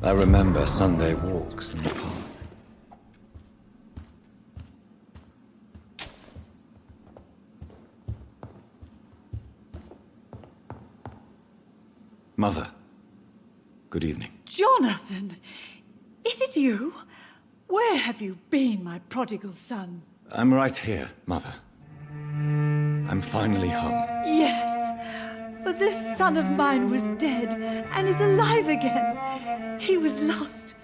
I remember Sunday walks in the park. Mother, good evening. Jonathan! Is it you? Where have you been, my prodigal son? I'm right here, Mother. I'm finally home. Yes, for this son of mine was dead and is alive again. He was lost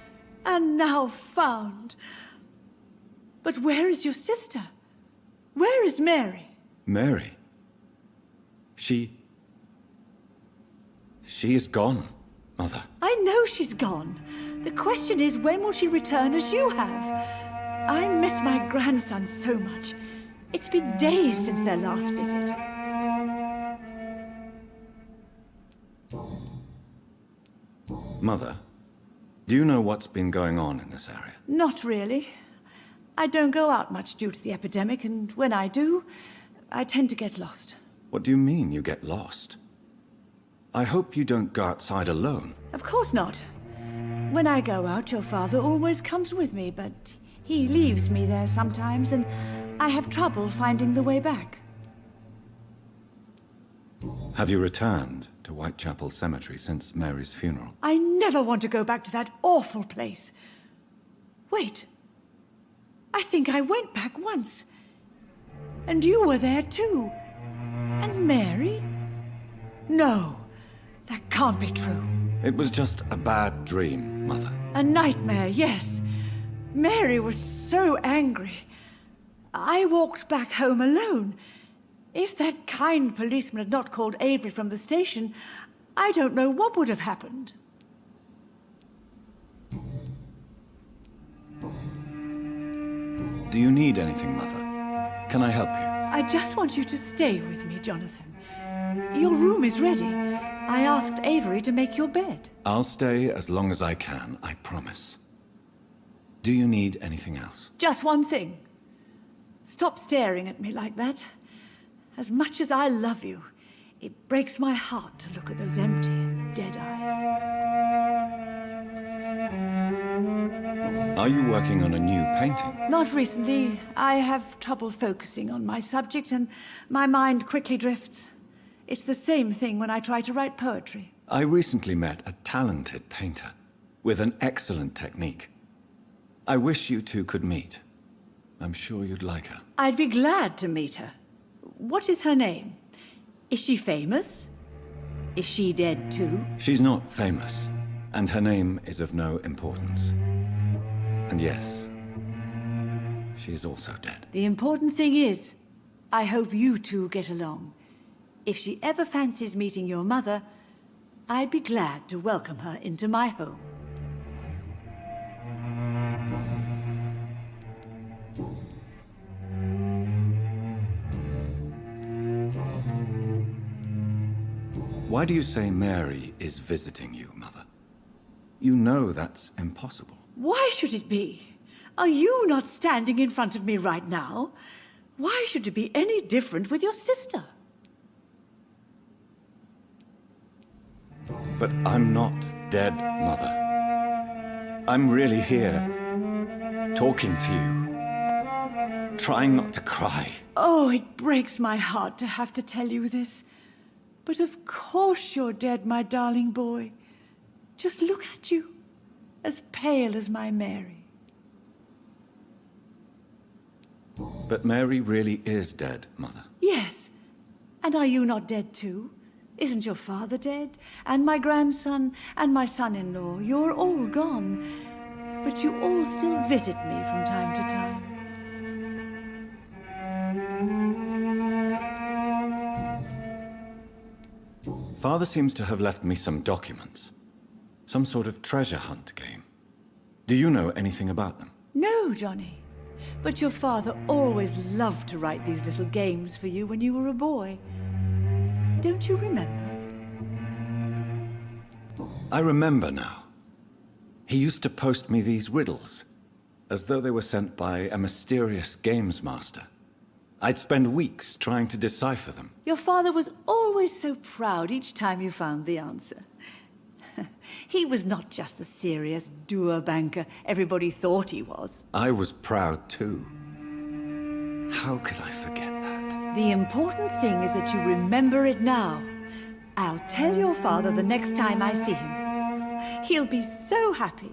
and now found. But where is your sister? Where is Mary? Mary? She is gone, Mother. I know she's gone. The question is, when will she return as you have? I miss my grandson so much. It's been days since their last visit. Mother, do you know what's been going on in this area? Not really. I don't go out much due to the epidemic, and when I do, I tend to get lost. What do you mean you get lost? I hope you don't go outside alone. Of course not. When I go out, your father always comes with me, but he leaves me there sometimes, and I have trouble finding the way back. Have you returned to Whitechapel Cemetery since Mary's funeral? I never want to go back to that awful place. Wait. I think I went back once. And you were there too. And Mary? No, that can't be true. It was just a bad dream, Mother. A nightmare, yes. Mary was so angry. I walked back home alone. If that kind policeman had not called Avery from the station, I don't know what would have happened. Do you need anything, Mother? Can I help you? I just want you to stay with me, Jonathan. Your room is ready. I asked Avery to make your bed. I'll stay as long as I can, I promise. Do you need anything else? Just one thing. Stop staring at me like that. As much as I love you, it breaks my heart to look at those empty and dead eyes. Are you working on a new painting? Not recently. I have trouble focusing on my subject, and my mind quickly drifts. It's the same thing when I try to write poetry. I recently met a talented painter with an excellent technique. I wish you two could meet. I'm sure you'd like her. I'd be glad to meet her. What is her name? Is she famous? Is she dead too? She's not famous, and her name is of no importance. And yes, she is also dead. The important thing is, I hope you two get along. If she ever fancies meeting your mother, I'd be glad to welcome her into my home. Why do you say Mary is visiting you, Mother? You know that's impossible. Why should it be? Are you not standing in front of me right now? Why should it be any different with your sister? But I'm not dead, Mother. I'm really here, talking to you, trying not to cry. Oh, it breaks my heart to have to tell you this. But of course you're dead, my darling boy. Just look at you, as pale as my Mary. But Mary really is dead, Mother. Yes. And are you not dead too? Isn't your father dead? And my grandson, and my son-in-law? You're all gone. But you all still visit me from time to time. Father seems to have left me some documents. Some sort of treasure hunt game. Do you know anything about them? No, Johnny. But your father always loved to write these little games for you when you were a boy. Don't you remember? I remember now. He used to post me these riddles, as though they were sent by a mysterious games master. I'd spend weeks trying to decipher them. Your father was always so proud each time you found the answer. He was not just the serious doer banker everybody thought he was. I was proud too. How could I forget that? The important thing is that you remember it now. I'll tell your father the next time I see him. He'll be so happy.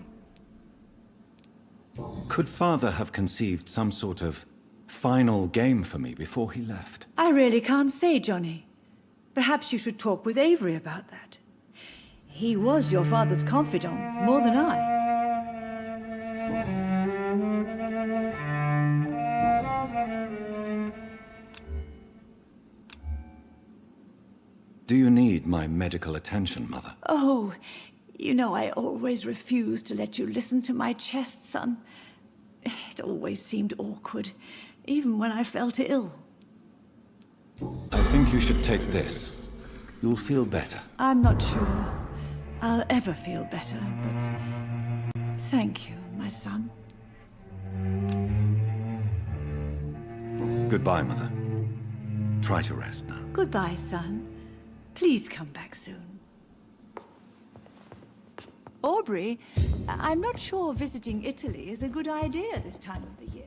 Could Father have conceived some sort of final game for me before he left? I really can't say, Johnny. Perhaps you should talk with Avery about that. He was your father's confidant, more than I. Do you need my medical attention, Mother? Oh, you know I always refused to let you listen to my chest, son. It always seemed awkward, even when I felt ill. I think you should take this. You'll feel better. I'm not sure I'll ever feel better, but thank you, my son. Goodbye, Mother. Try to rest now. Goodbye, son. Please come back soon. Aubrey, I'm not sure visiting Italy is a good idea this time of the year.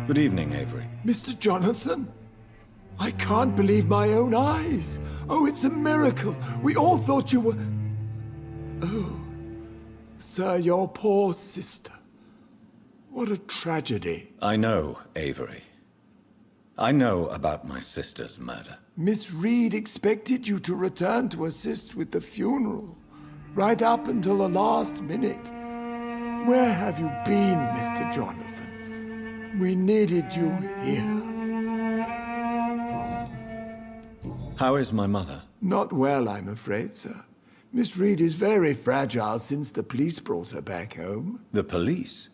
Good evening, Avery. Mr. Jonathan? I can't believe my own eyes. Oh, it's a miracle. We all thought you were... Oh, sir, your poor sister. What a tragedy. I know, Avery. I know about my sister's murder. Miss Reed expected you to return to assist with the funeral, right up until the last minute. Where have you been, Mr. Jonathan? We needed you here. How is my mother? Not well, I'm afraid, sir. Miss Reed is very fragile since the police brought her back home. The police?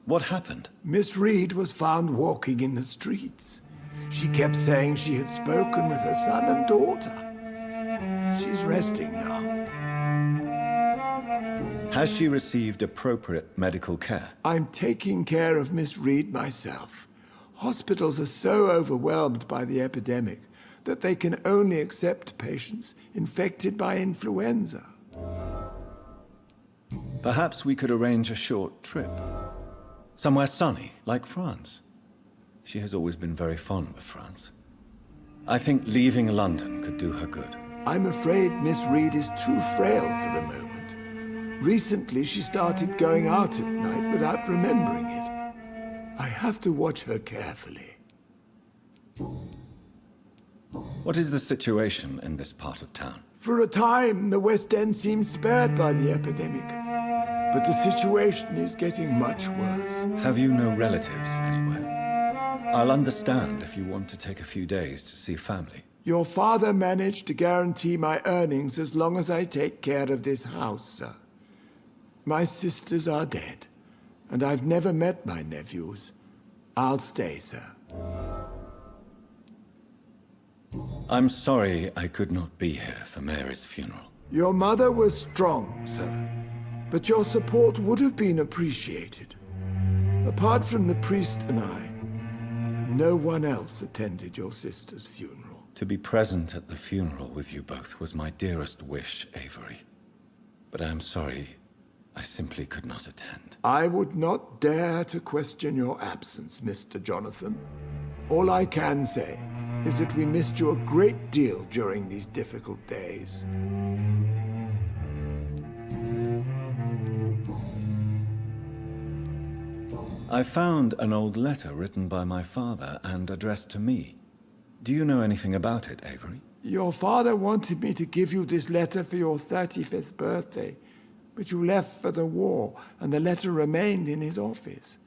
What happened? Miss Reed was found walking in the streets. She kept saying she had spoken with her son and daughter. She's resting now. Has she received appropriate medical care? I'm taking care of Miss Reed myself. Hospitals are so overwhelmed by the epidemic that they can only accept patients infected by influenza. Perhaps we could arrange a short trip. Somewhere sunny, like France. She has always been very fond of France. I think leaving London could do her good. I'm afraid Miss Reed is too frail for the moment. Recently, she started going out at night without remembering it. I have to watch her carefully. What is the situation in this part of town? For a time, the West End seemed spared by the epidemic. But the situation is getting much worse. Have you no relatives anywhere? I'll understand if you want to take a few days to see family. Your father managed to guarantee my earnings as long as I take care of this house, sir. My sisters are dead, and I've never met my nephews. I'll stay, sir. I'm sorry I could not be here for Mary's funeral. Your mother was strong, sir, but your support would have been appreciated. Apart from the priest and I, no one else attended your sister's funeral. To be present at the funeral with you both was my dearest wish, Avery. But I am sorry, I simply could not attend. I would not dare to question your absence, Mr. Jonathan. All I can say is that we missed you a great deal during these difficult days. I found an old letter written by my father and addressed to me. Do you know anything about it, Avery? Your father wanted me to give you this letter for your 35th birthday, but you left for the war, and the letter remained in his office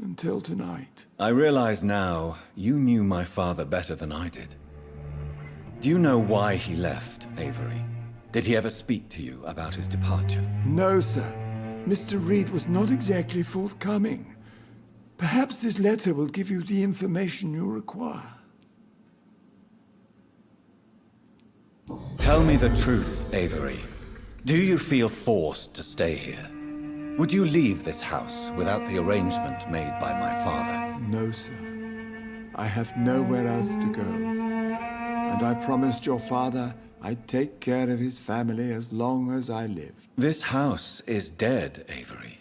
until tonight. I realize now you knew my father better than I did. Do you know why he left, Avery? Did he ever speak to you about his departure? No, sir. Mr. Reed was not exactly forthcoming. Perhaps this letter will give you the information you require. Tell me the truth, Avery. Do you feel forced to stay here? Would you leave this house without the arrangement made by my father? No, sir. I have nowhere else to go. And I promised your father I'd take care of his family as long as I lived. This house is dead, Avery.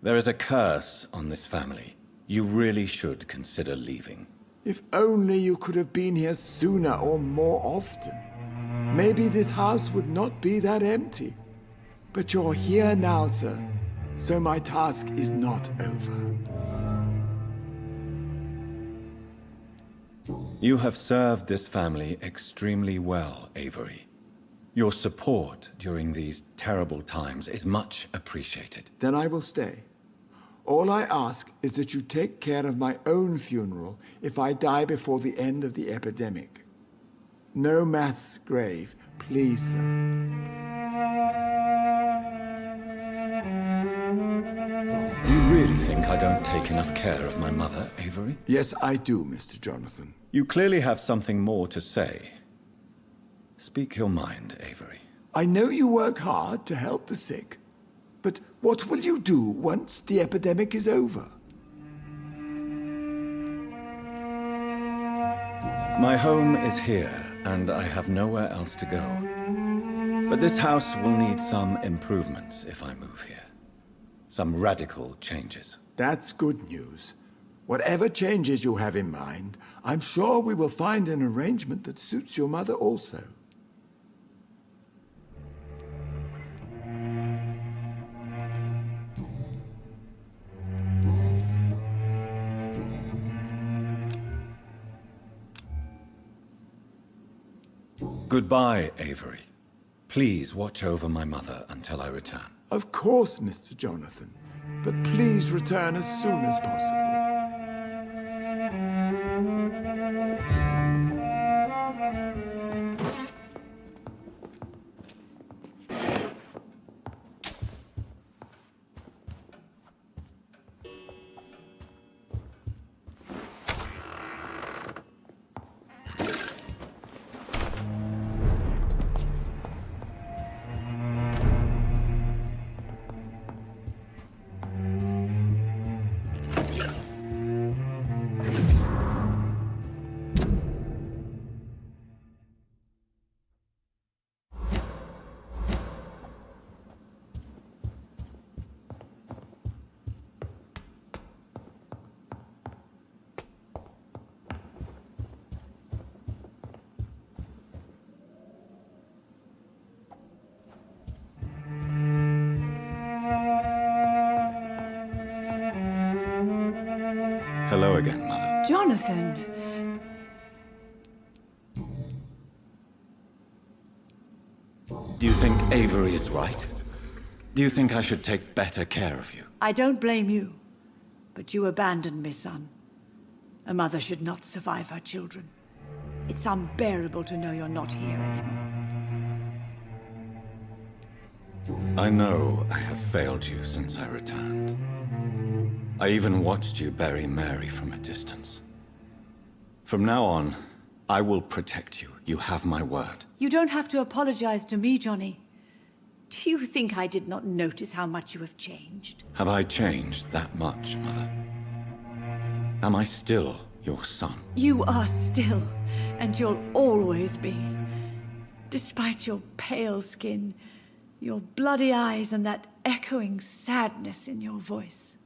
There is a curse on this family. You really should consider leaving. If only you could have been here sooner or more often. Maybe this house would not be that empty. But you're here now, sir. So my task is not over. You have served this family extremely well, Avery. Your support during these terrible times is much appreciated. Then I will stay. All I ask is that you take care of my own funeral if I die before the end of the epidemic. No mass grave, please, sir. You really think I don't take enough care of my mother, Avery? Yes, I do, Mr. Jonathan. You clearly have something more to say. Speak your mind, Avery. I know you work hard to help the sick, but what will you do once the epidemic is over? My home is here, and I have nowhere else to go. But this house will need some improvements if I move here. Some radical changes. That's good news. Whatever changes you have in mind, I'm sure we will find an arrangement that suits your mother also. Goodbye, Avery. Please watch over my mother until I return. Of course, Mr. Jonathan. But please return as soon as possible. Hello again, Mother. Jonathan! Do you think Avery is right? Do you think I should take better care of you? I don't blame you, but you abandoned me, son. A mother should not survive her children. It's unbearable to know you're not here anymore. I know I have failed you since I returned. I even watched you bury Mary from a distance. From now on, I will protect you. You have my word. You don't have to apologize to me, Johnny. Do you think I did not notice how much you have changed? Have I changed that much, Mother? Am I still your son? You are still, and you'll always be. Despite your pale skin, your bloody eyes, and that echoing sadness in your voice.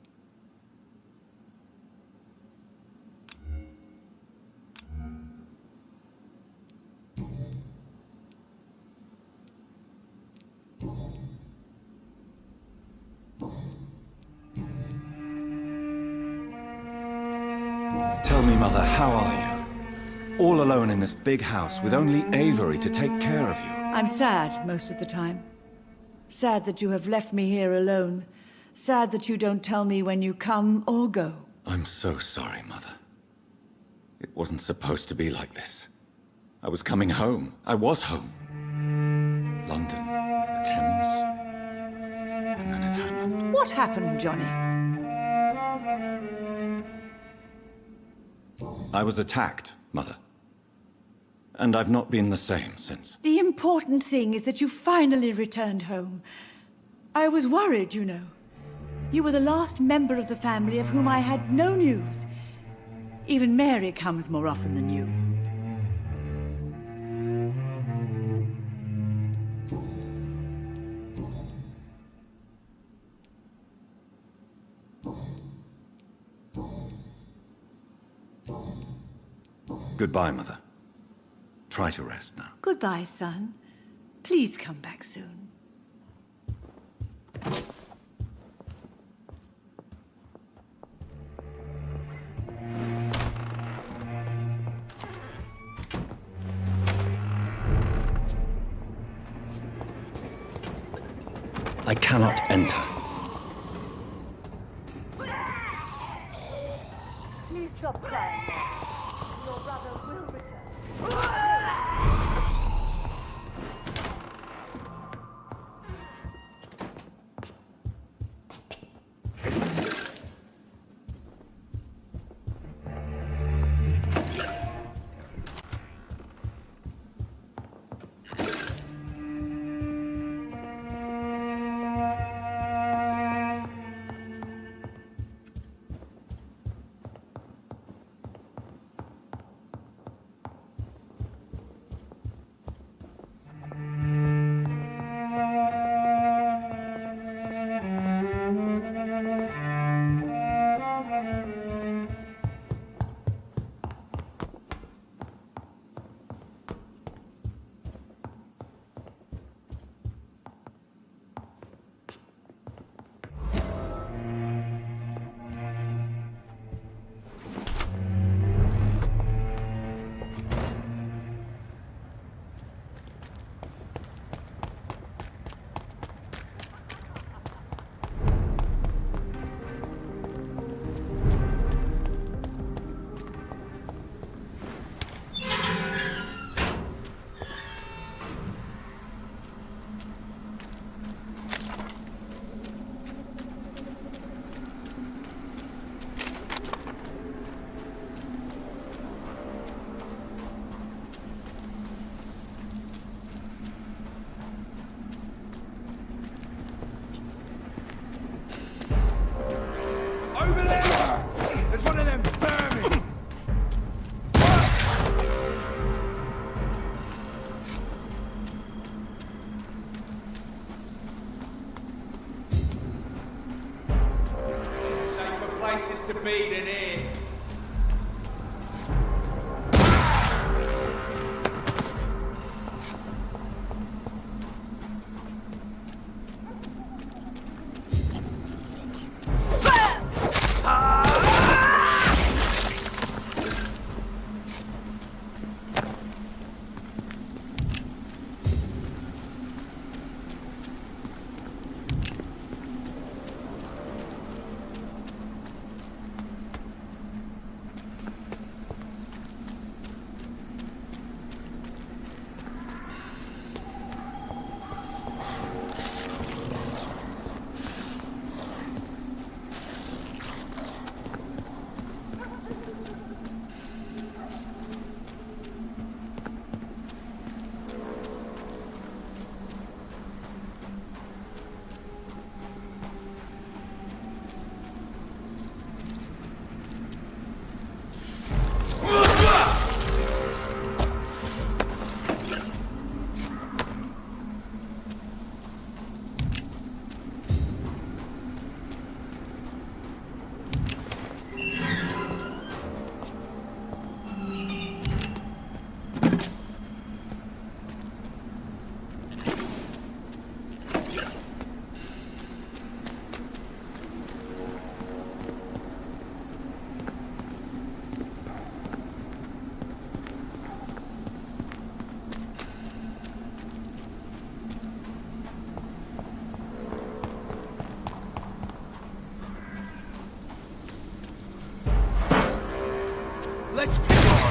Tell me, Mother, how are you? All alone in this big house with only Avery to take care of you. I'm sad most of the time. Sad that you have left me here alone. Sad that you don't tell me when you come or go. I'm so sorry, Mother. It wasn't supposed to be like this. I was coming home. I was home. London, the Thames, and then it happened. What happened, Johnny? I was attacked, Mother. And I've not been the same since. The important thing is that you finally returned home. I was worried, you know. You were the last member of the family of whom I had no news. Even Mary comes more often than you. Goodbye, Mother. Try to rest now. Goodbye, son. Please come back soon. I cannot enter. Please stop crying. Your brother will return. Over there! There's one of them vermin! There's safer places to be than here. Let's pick on!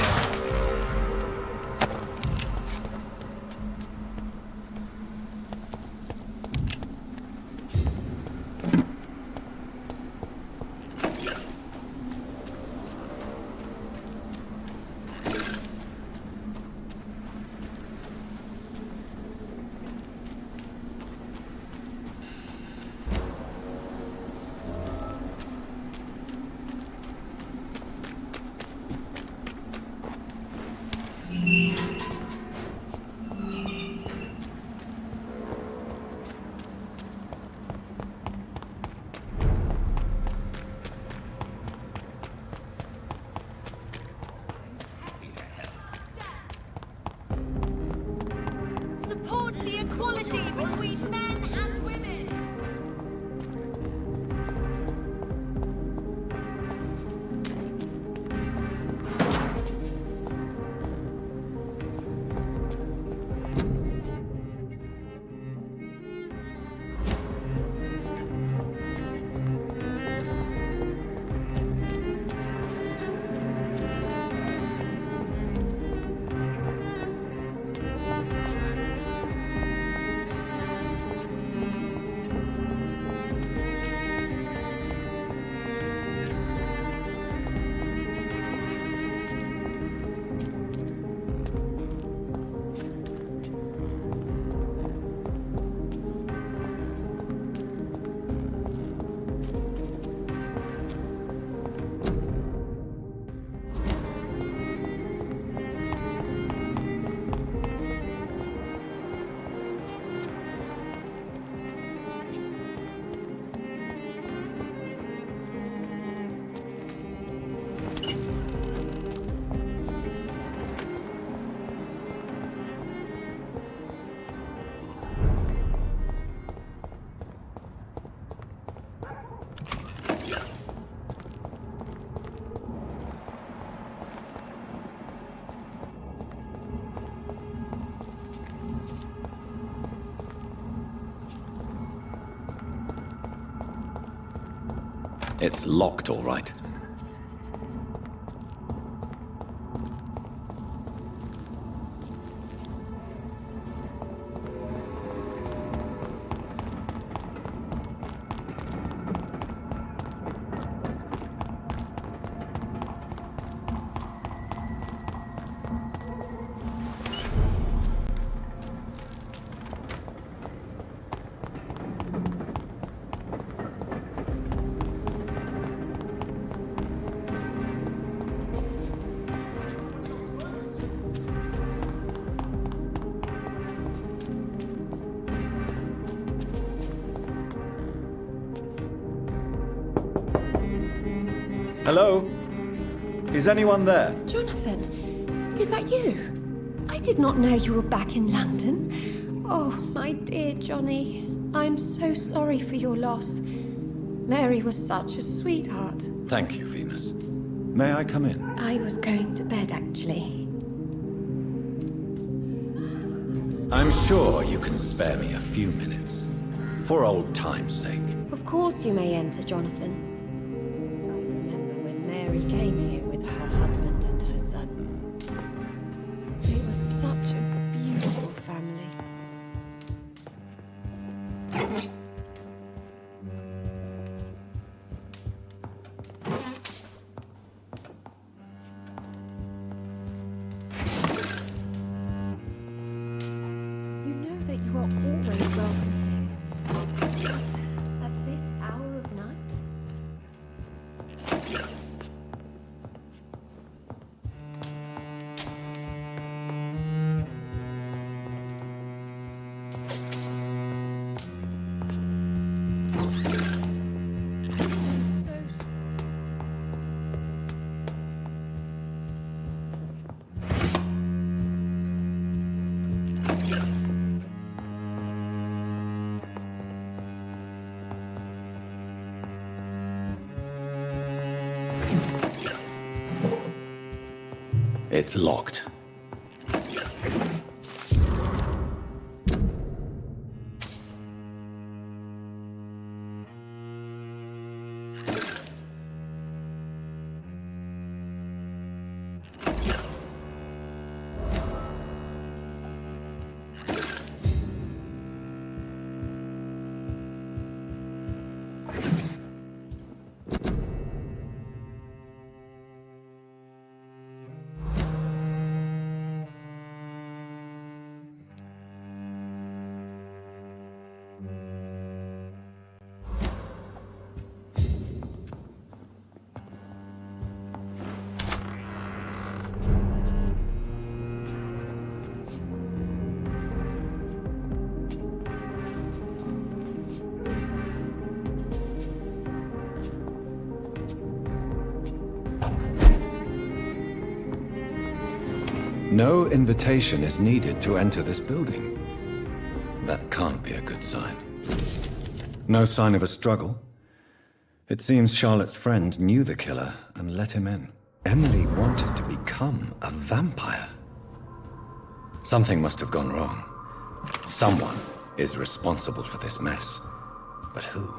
It's locked, all right. Hello? Is anyone there? Jonathan, is that you? I did not know you were back in London. Oh, my dear Johnny, I'm so sorry for your loss. Mary was such a sweetheart. Thank you, Venus. May I come in? I was going to bed, actually. I'm sure you can spare me a few minutes. For old time's sake. Of course you may enter, Jonathan. I remember when Mary came here with her husband and her son. They were such a beautiful family. You know that you are always welcome here. But at this hour of night? I'm so It's locked. No invitation is needed to enter this building. That can't be a good sign. No sign of a struggle. It seems Charlotte's friend knew the killer and let him in. Emily wanted to become a vampire. Something must have gone wrong. Someone is responsible for this mess. But who?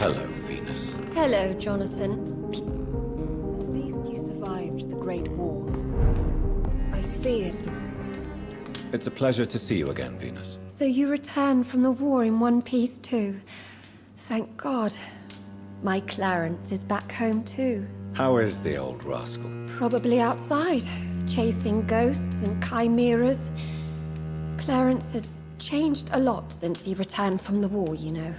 Hello, Venus. Hello, Jonathan. At least you survived the Great War. I feared the... It's a pleasure to see you again, Venus. So you returned from the war in one piece too. Thank God. My Clarence is back home too. How is the old rascal? Probably outside, chasing ghosts and chimeras. Clarence has changed a lot since he returned from the war, you know.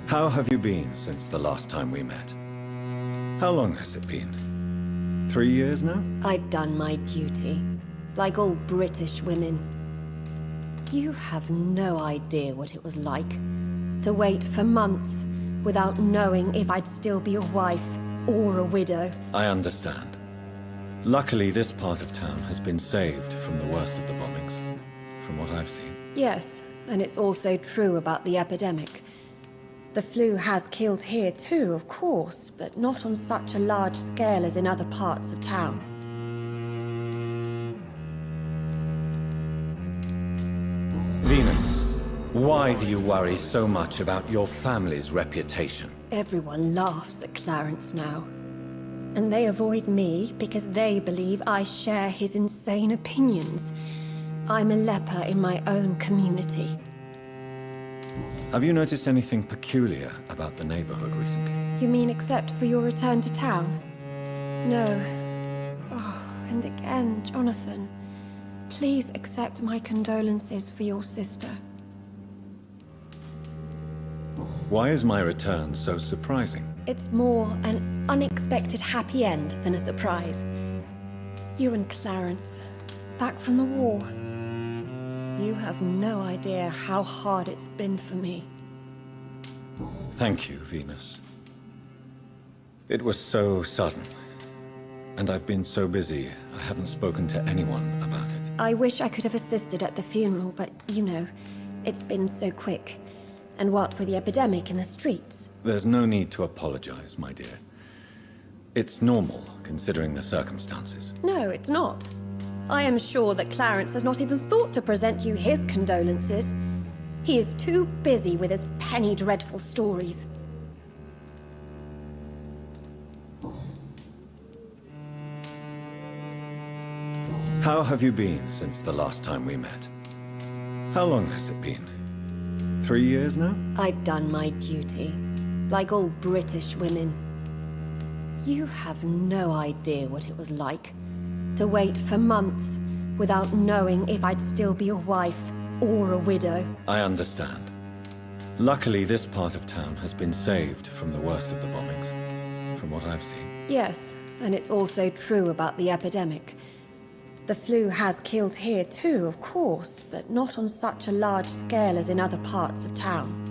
How have you been since the last time we met? How long has it been? 3 years now? I've done my duty, like all British women. You have no idea what it was like to wait for months without knowing if I'd still be a wife or a widow. I understand. Luckily, this part of town has been saved from the worst of the bombings, from what I've seen. Yes, and it's also true about the epidemic. The flu has killed here too, of course, but not on such a large scale as in other parts of town. Venus, why do you worry so much about your family's reputation? Everyone laughs at Clarence now. And they avoid me because they believe I share his insane opinions. I'm a leper in my own community. Have you noticed anything peculiar about the neighborhood recently? You mean except for your return to town? No. Oh, and again, Jonathan. Please accept my condolences for your sister. Why is my return so surprising? It's more an unexpected happy end than a surprise. You and Clarence, back from the war. You have no idea how hard it's been for me. Thank you, Venus. It was so sudden. And I've been so busy, I haven't spoken to anyone about it. I wish I could have assisted at the funeral, but you know, it's been so quick. And what with the epidemic in the streets? There's no need to apologize, my dear. It's normal, considering the circumstances. No, it's not. I am sure that Clarence has not even thought to present you his condolences. He is too busy with his penny dreadful stories. How have you been since the last time we met? How long has it been? 3 years now? I've done my duty, like all British women. You have no idea what it was like to wait for months without knowing if I'd still be a wife or a widow. I understand. Luckily, this part of town has been saved from the worst of the bombings, from what I've seen. Yes, and it's also true about the epidemic. The flu has killed here too, of course, but not on such a large scale as in other parts of town.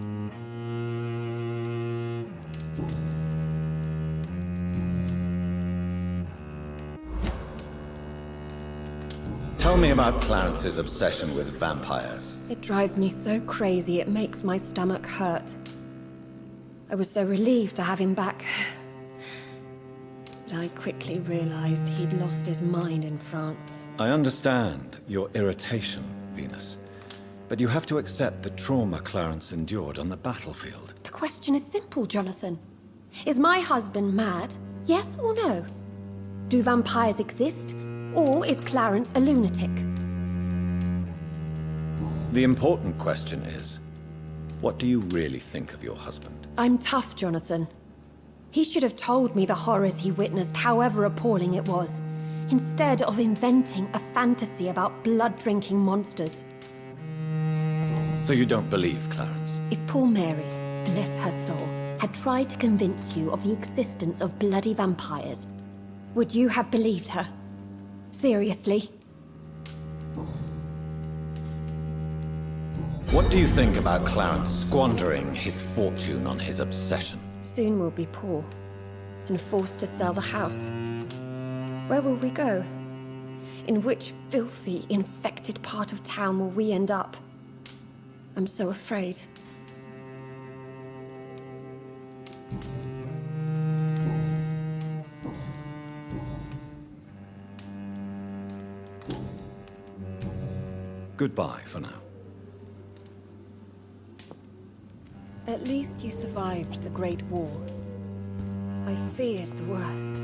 Tell me about Clarence's obsession with vampires. It drives me so crazy it makes my stomach hurt. I was so relieved to have him back. But I quickly realized he'd lost his mind in France. I understand your irritation, Venus. But you have to accept the trauma Clarence endured on the battlefield. The question is simple, Jonathan. Is my husband mad? Yes or no? Do vampires exist? Or is Clarence a lunatic? The important question is, what do you really think of your husband? I'm tough, Jonathan. He should have told me the horrors he witnessed, however appalling it was, instead of inventing a fantasy about blood-drinking monsters. So you don't believe Clarence? If poor Mary, bless her soul, had tried to convince you of the existence of bloody vampires, would you have believed her? Seriously? What do you think about Clarence squandering his fortune on his obsession? Soon we'll be poor, and forced to sell the house. Where will we go? In which filthy, infected part of town will we end up? I'm so afraid. Goodbye for now. At least you survived the Great War. I feared the worst.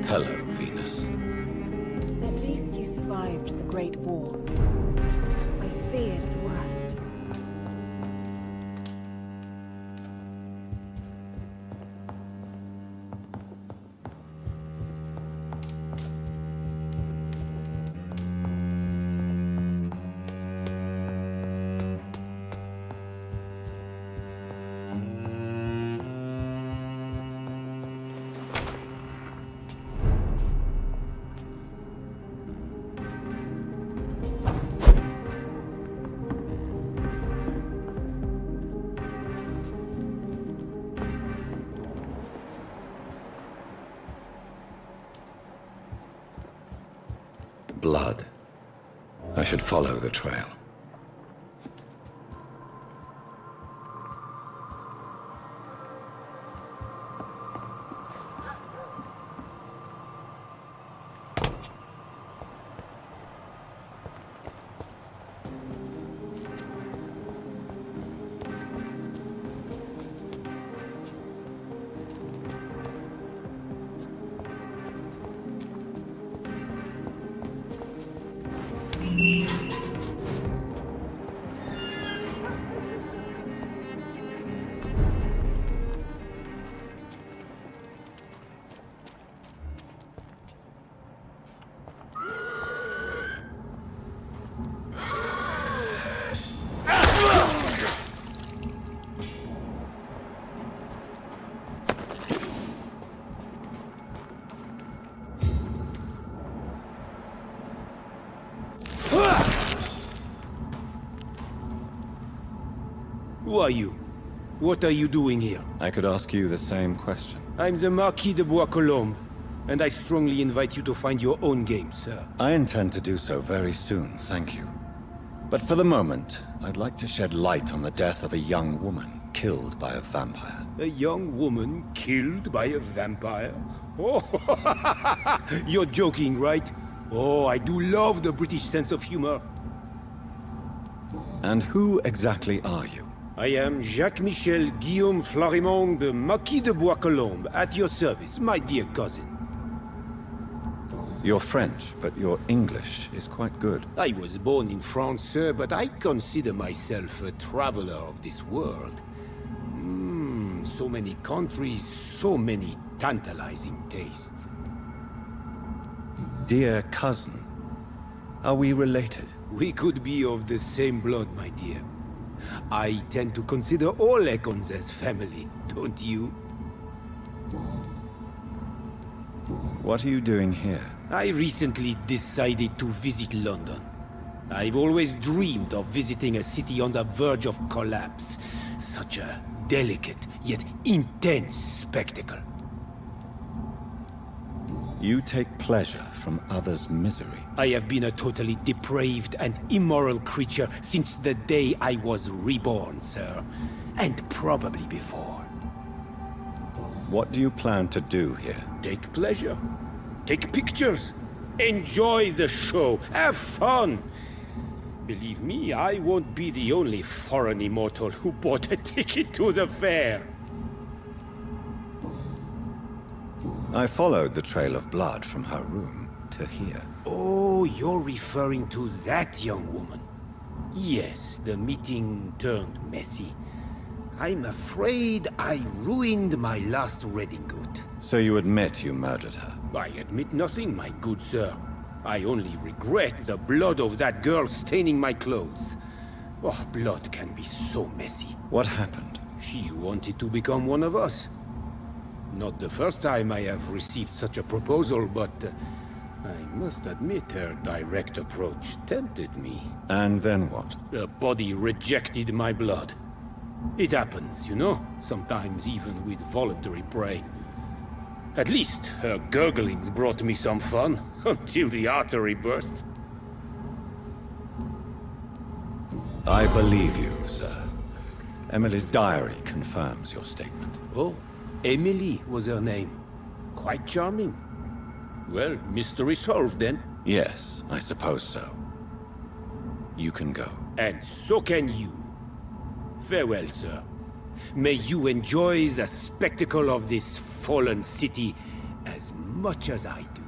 Hello, Venus. At least you survived the Great War. I feared the worst. Blood. I should follow the trail. Who are you? What are you doing here? I could ask you the same question. I'm the Marquis de Bois-Colombes, and I strongly invite you to find your own game, sir. I intend to do so very soon, thank you. But for the moment, I'd like to shed light on the death of a young woman killed by a vampire. A young woman killed by a vampire? Oh, you're joking, right? Oh, I do love the British sense of humor. And who exactly are you? I am Jacques-Michel Guillaume Florimond de Marquis de Bois-Colombes, at your service, my dear cousin. You're French, but your English is quite good. I was born in France, sir, but I consider myself a traveler of this world. So many countries, so many tantalizing tastes. Dear cousin, are we related? We could be of the same blood, my dear. I tend to consider all Econs as family, don't you? What are you doing here? I recently decided to visit London. I've always dreamed of visiting a city on the verge of collapse. Such a delicate, yet intense spectacle. You take pleasure from others' misery. I have been a totally depraved and immoral creature since the day I was reborn, sir. And probably before. What do you plan to do here? Take pleasure. Take pictures. Enjoy the show. Have fun. Believe me, I won't be the only foreign immortal who bought a ticket to the fair. I followed the trail of blood from her room to here. Oh, you're referring to that young woman. Yes, the meeting turned messy. I'm afraid I ruined my last redingote. So you admit you murdered her? I admit nothing, my good sir. I only regret the blood of that girl staining my clothes. Oh, blood can be so messy. What happened? She wanted to become one of us. Not the first time I have received such a proposal, but I must admit her direct approach tempted me. And then what? The body rejected my blood. It happens, you know, sometimes even with voluntary prey. At least her gurglings brought me some fun, until the artery burst. I believe you, sir. Emily's diary confirms your statement. Oh, Emily was her name. Quite charming. Well, mystery solved then. Yes, I suppose so. You can go. And so can you. Farewell, sir. May you enjoy the spectacle of this fallen city as much as I do.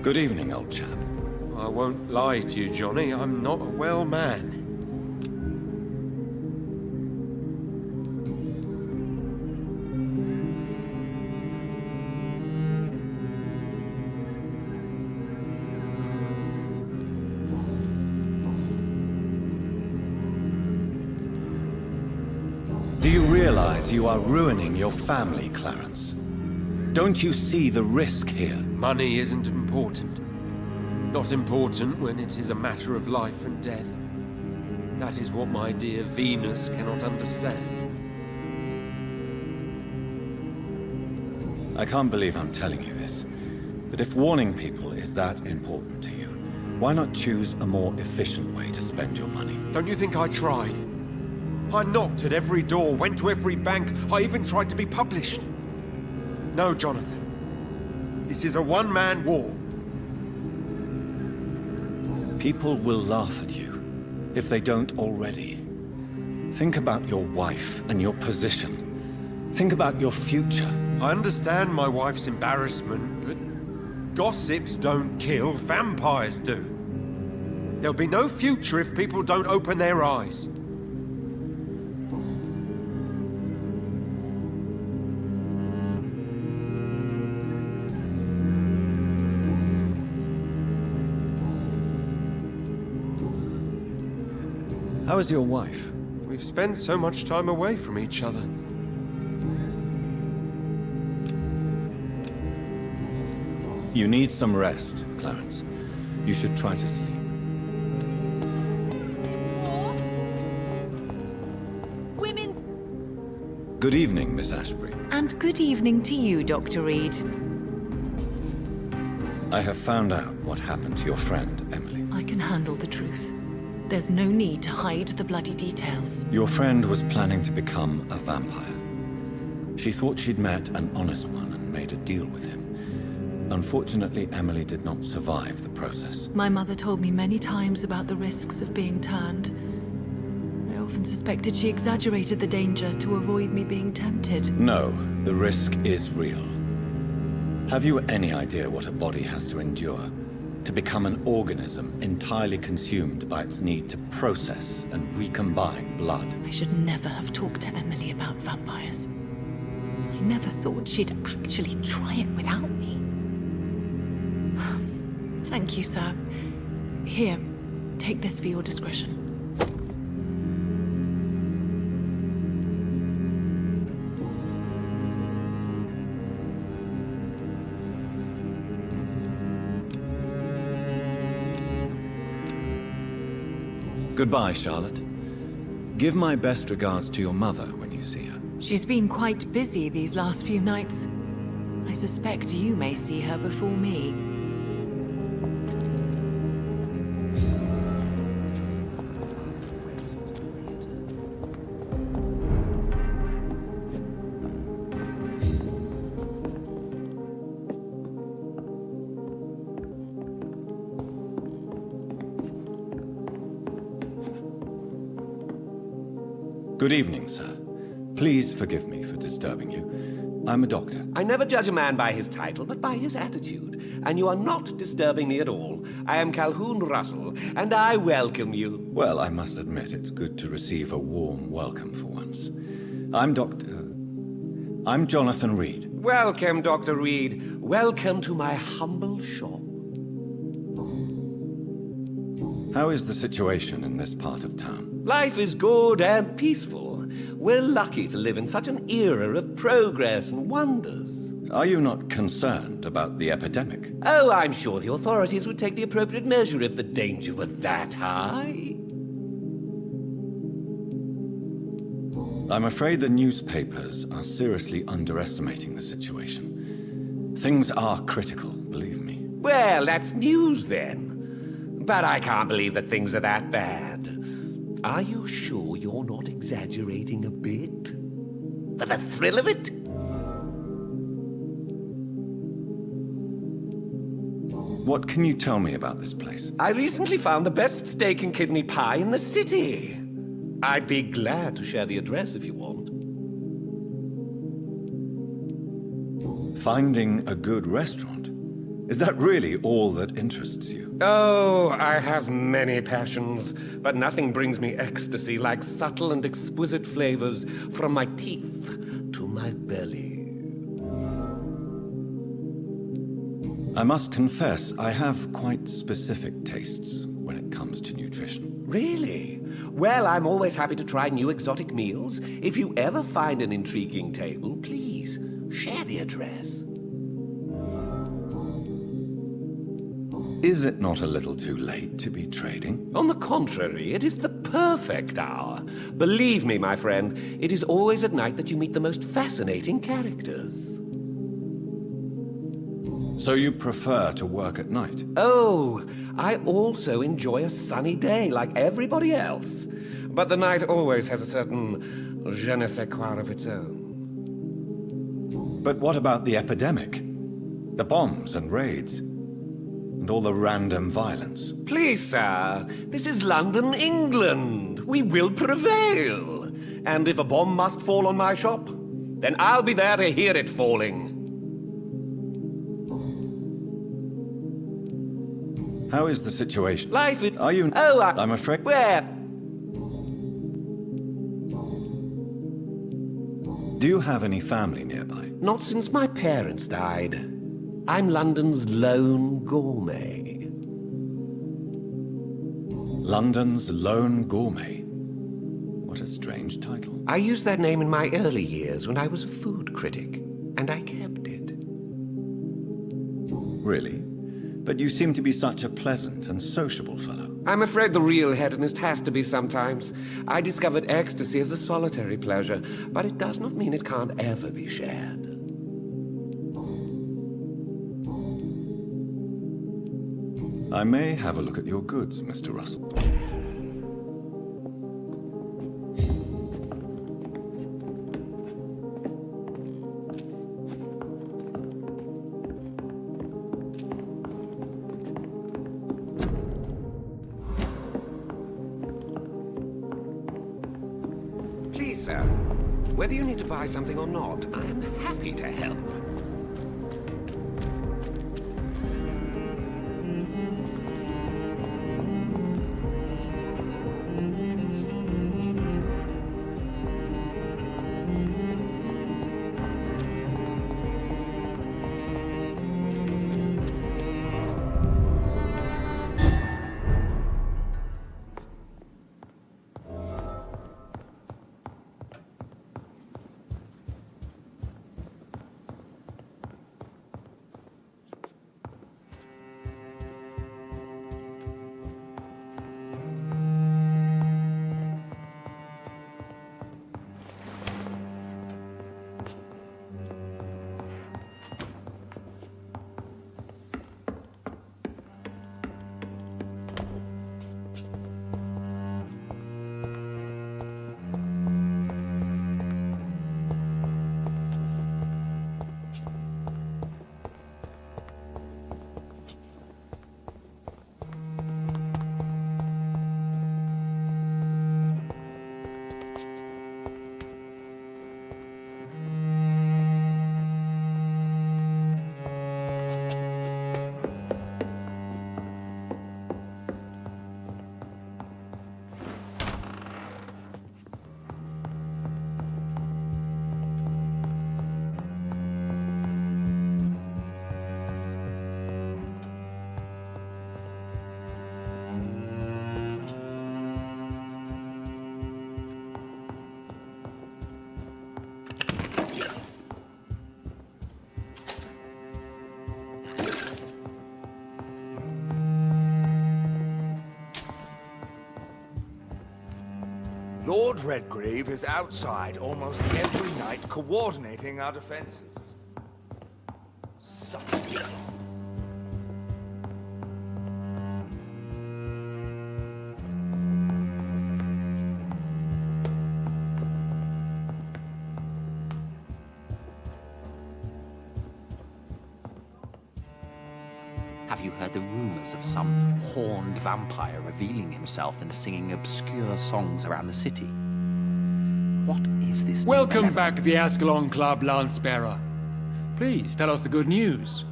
Good evening, old chap. I won't lie to you, Johnny. I'm not a well man. Do you realize you are ruining your family, Clarence? Don't you see the risk here? Money isn't important. Not important when it is a matter of life and death. That is what my dear Venus cannot understand. I can't believe I'm telling you this, but if warning people is that important to you, why not choose a more efficient way to spend your money? Don't you think I tried? I knocked at every door, went to every bank, I even tried to be published. No, Jonathan. This is a one-man war. People will laugh at you, if they don't already. Think about your wife and your position. Think about your future. I understand my wife's embarrassment, but gossips don't kill, vampires do. There'll be no future if people don't open their eyes. How is your wife? We've spent so much time away from each other. You need some rest, Clarence. You should try to sleep. Women. Good evening, Miss Ashbury. And good evening to you, Dr. Reed. I have found out what happened to your friend, Emily. I can handle the truth. There's no need to hide the bloody details. Your friend was planning to become a vampire. She thought she'd met an honest one and made a deal with him. Unfortunately, Emily did not survive the process. My mother told me many times about the risks of being turned. I often suspected she exaggerated the danger to avoid me being tempted. No, the risk is real. Have you any idea what a body has to endure to become an organism entirely consumed by its need to process and recombine blood? I should never have talked to Emily about vampires. I never thought she'd actually try it without me. Thank you, sir. Here, take this for your discretion. Goodbye, Charlotte. Give my best regards to your mother when you see her. She's been quite busy these last few nights. I suspect you may see her before me. Good evening, sir. Please forgive me for disturbing you. I'm a doctor. I never judge a man by his title, but by his attitude. And you are not disturbing me at all. I am Calhoun Russell, and I welcome you. Well, I must admit it's good to receive a warm welcome for once. I'm Jonathan Reed. Welcome, Dr. Reed. Welcome to my humble shop. How is the situation in this part of town? Life is good and peaceful. We're lucky to live in such an era of progress and wonders. Are you not concerned about the epidemic? Oh, I'm sure the authorities would take the appropriate measure if the danger were that high. I'm afraid the newspapers are seriously underestimating the situation. Things are critical, believe me. Well, that's news then. But I can't believe that things are that bad. Are you sure you're not exaggerating a bit? For the thrill of it? What can you tell me about this place? I recently found the best steak and kidney pie in the city. I'd be glad to share the address if you want. Finding a good restaurant? Is that really all that interests you? Oh, I have many passions, but nothing brings me ecstasy like subtle and exquisite flavors from my teeth to my belly. I must confess, I have quite specific tastes when it comes to nutrition. Really? Well, I'm always happy to try new exotic meals. If you ever find an intriguing table, please share the address. Is it not a little too late to be trading? On the contrary, it is the perfect hour. Believe me, my friend, it is always at night that you meet the most fascinating characters. So you prefer to work at night? Oh, I also enjoy a sunny day like everybody else. But the night always has a certain je ne sais quoi of its own. But what about the epidemic? The bombs and raids? And all the random violence? Please, sir, this is London, England. We will prevail. And if a bomb must fall on my shop, then I'll be there to hear it falling. How is the situation? Life is... Are you... Oh, I'm afraid... Where? Do you have any family nearby? Not since my parents died. I'm London's lone gourmet. London's lone gourmet? What a strange title. I used that name in my early years when I was a food critic, and I kept it. Really? But you seem to be such a pleasant and sociable fellow. I'm afraid the real hedonist has to be sometimes. I discovered ecstasy as a solitary pleasure, but it does not mean it can't ever be shared. I may have a look at your goods, Mr. Russell. sir. Whether you need to buy something or not, I am happy to help. Lord Redgrave is outside almost every night coordinating our defenses. Have you heard the rumors of some horned vampire revealing himself and singing obscure songs around the city? What is this? Welcome back to the Ascalon Club, Lance-Bearer. Please, tell us the good news.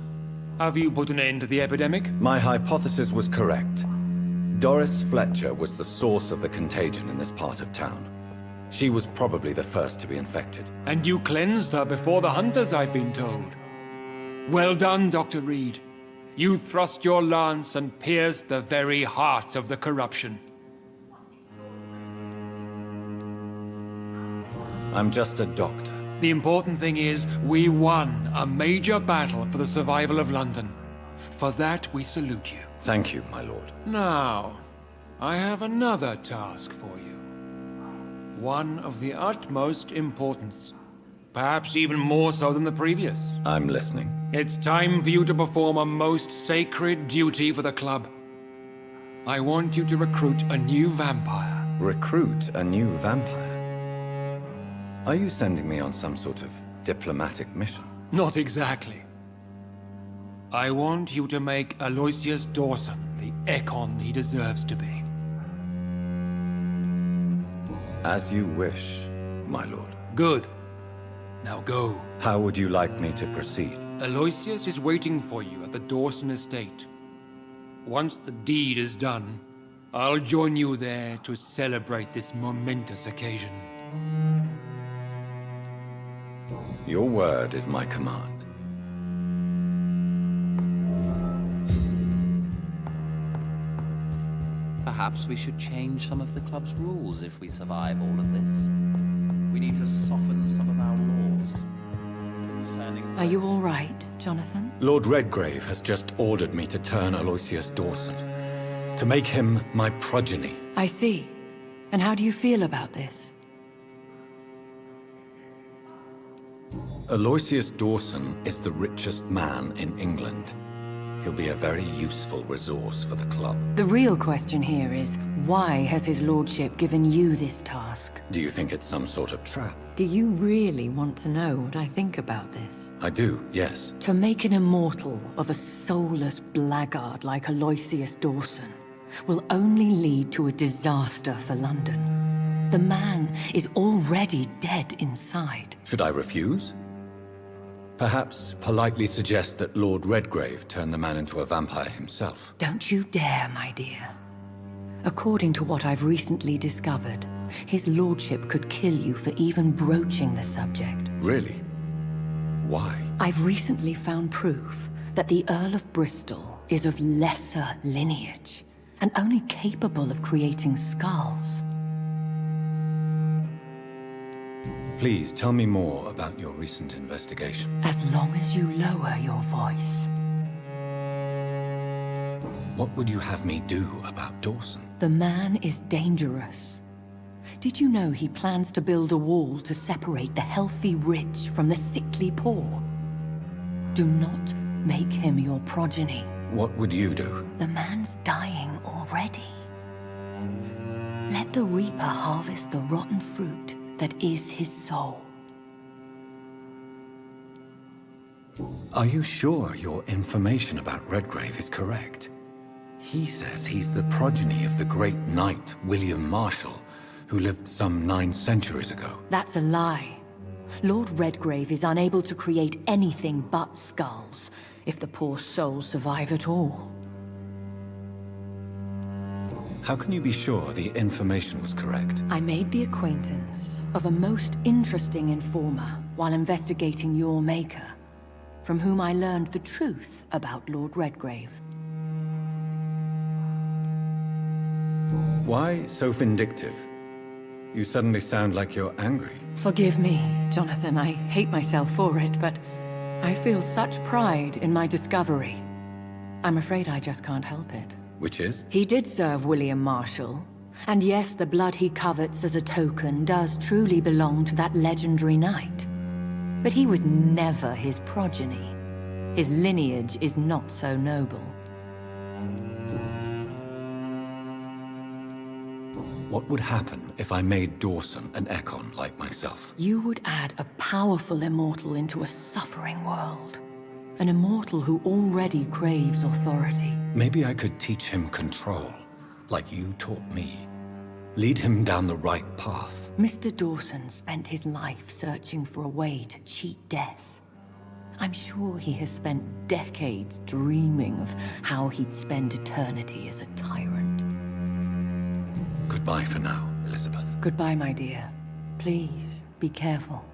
Have you put an end to the epidemic? My hypothesis was correct. Doris Fletcher was the source of the contagion in this part of town. She was probably the first to be infected. And you cleansed her before the hunters, I've been told. Well done, Dr. Reed. You thrust your lance and pierced the very heart of the corruption. I'm just a doctor. The important thing is, we won a major battle for the survival of London. For that, we salute you. Thank you, my lord. Now, I have another task for you. One of the utmost importance. Perhaps even more so than the previous. I'm listening. It's time for you to perform a most sacred duty for the club. I want you to recruit a new vampire. Recruit a new vampire? Are you sending me on some sort of diplomatic mission? Not exactly. I want you to make Aloysius Dawson the Ekon he deserves to be. As you wish, my lord. Good. Now go. How would you like me to proceed? Aloysius is waiting for you at the Dawson estate. Once the deed is done, I'll join you there to celebrate this momentous occasion. Your word is my command. Perhaps we should change some of the club's rules if we survive all of this. We need to soften some of our laws concerning... Are you all right, Jonathan? Lord Redgrave has just ordered me to turn Aloysius Dawson, to make him my progeny. I see. And how do you feel about this? Aloysius Dawson is the richest man in England. He'll be a very useful resource for the club. The real question here is, why has his lordship given you this task? Do you think it's some sort of trap? Do you really want to know what I think about this? I do, yes. To make an immortal of a soulless blackguard like Aloysius Dawson will only lead to a disaster for London. The man is already dead inside. Should I refuse? Perhaps politely suggest that Lord Redgrave turned the man into a vampire himself. Don't you dare, my dear. According to what I've recently discovered, his lordship could kill you for even broaching the subject. Really? Why? I've recently found proof that the Earl of Bristol is of lesser lineage and only capable of creating skulls. Please tell me more about your recent investigation. As long as you lower your voice. What would you have me do about Dawson? The man is dangerous. Did you know he plans to build a wall to separate the healthy rich from the sickly poor? Do not make him your progeny. What would you do? The man's dying already. Let the Reaper harvest the rotten fruit that is his soul. Are you sure your information about Redgrave is correct? He says he's the progeny of the great knight William Marshall, who lived some 9 centuries ago. That's a lie. Lord Redgrave is unable to create anything but skulls, if the poor soul survive at all. How can you be sure the information was correct? I made the acquaintance of a most interesting informer while investigating your maker, from whom I learned the truth about Lord Redgrave. Why so vindictive? You suddenly sound like you're angry. Forgive me, Jonathan. I hate myself for it, but I feel such pride in my discovery. I'm afraid I just can't help it. Which is? He did serve William Marshall. And yes, the blood he covets as a token does truly belong to that legendary knight. But he was never his progeny. His lineage is not so noble. What would happen if I made Dawson an Ekon like myself? You would add a powerful immortal into a suffering world. An immortal who already craves authority. Maybe I could teach him control, like you taught me. Lead him down the right path. Mr. Dawson spent his life searching for a way to cheat death. I'm sure he has spent decades dreaming of how he'd spend eternity as a tyrant. Goodbye for now, Elizabeth. Goodbye, my dear. Please, be careful.